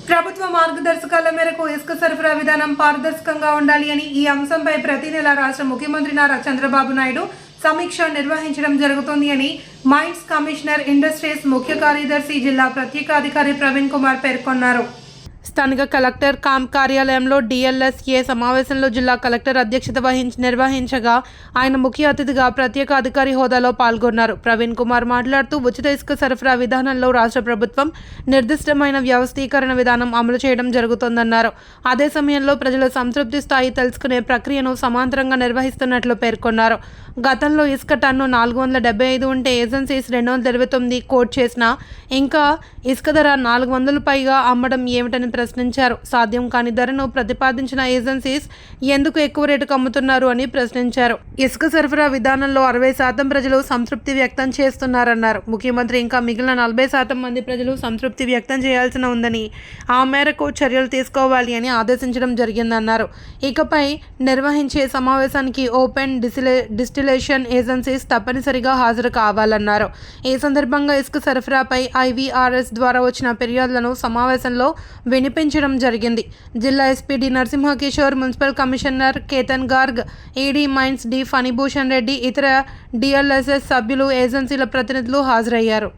ప్రభుత్వ మార్గదర్శకాల మేరకు ఇసుక సరఫరా విధానం పారదర్శకంగా ఉండాలి అని ఈ అంశంపై ప్రతి నెల రాష్ట్ర ముఖ్యమంత్రి నారా చంద్రబాబు నాయుడు సమీక్ష నిర్వహించడం జరుగుతుంది అని మైన్స్ కమిషనర్ ఇండస్ట్రీస్ ముఖ్య కార్యదర్శి జిల్లా ప్రత్యేక అధికారి ప్రవీణ్ కుమార్ పేర్కొన్నారు. స్థానిక కలెక్టర్ క్యాంప్ కార్యాలయంలో డిఎల్ఎస్ఏ సమావేశంలో జిల్లా కలెక్టర్ అధ్యక్షత నిర్వహించగా ఆయన ముఖ్య అతిథిగా ప్రత్యేక అధికారి హోదాలో పాల్గొన్నారు. ప్రవీణ్ కుమార్ మాట్లాడుతూ ఉచిత ఇసుక సరఫరా విధానంలో రాష్ట్ర ప్రభుత్వం నిర్దిష్టమైన వ్యవస్థీకరణ విధానం అమలు చేయడం జరుగుతోందన్నారు. అదే సమయంలో ప్రజల సంతృప్తి స్థాయి తెలుసుకునే ప్రక్రియను సమాంతరంగా నిర్వహిస్తున్నట్లు పేర్కొన్నారు. గతంలో ఇసుక టన్ను 475 ఉంటే ఏజెన్సీస్ 229 కోట్ చేసినా ఇంకా ఇసుక ధర 400 పైగా అమ్మడం ఏమిటని ప్రశ్నించారు. సాధ్యం కాని ధరను ప్రతిపాదించిన ఏజెన్సీస్ ఎందుకు ఎక్కువ రేటుకు అమ్ముతున్నారు అని ప్రశ్నించారు. ఇసుక సరఫరా విధానంలో 60% ప్రజలు సంతృప్తి వ్యక్తం చేస్తున్నారన్నారు. ముఖ్యమంత్రి ఇంకా మిగిలిన 40% మంది ప్రజలు సంతృప్తి వ్యక్తం చేయాల్సిన ఉందని, ఆ మేరకు చర్యలు తీసుకోవాలి అని ఆదేశించడం జరిగిందన్నారు. ఇకపై నిర్వహించే సమావేశానికి ఓపెన్ డిస్టిలేషన్ ఏజెన్సీస్ తప్పనిసరిగా హాజరు కావాలన్నారు. ఈ సందర్భంగా ఇసుక సరఫరాపై IVRS ద్వారా వచ్చిన ఫిర్యాదులను సమావేశంలో వినిపించడం జరిగింది. జిల్లా SP D Narasimhakishore, municipal commissioner Ketan Garg, ED mines D Phanibhushan Reddy, ఇతర డిఎల్ఎస్ఎస్ సభ్యులు, ఏజెన్సీల ప్రతినిధులు హాజరయ్యారు.